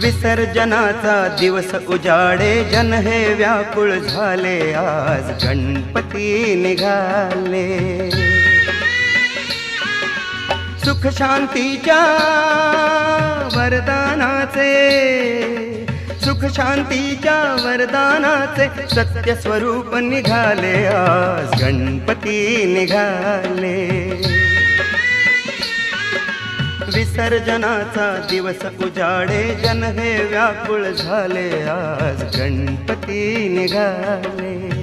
विसर्जनाचा दिवस उजाडे, जन हे व्याकुळ झाले, आज गणपती निघाले। सुख शांतीच्या वरदानाचे, सुख शांतीच्या वरदानाचे सत्य स्वरूप निघाले, आज गणपती निघाले। विसर्जनाचा दिवस उजाडे, जन हे व्याकुळ झाले, आज गणपती निघाले।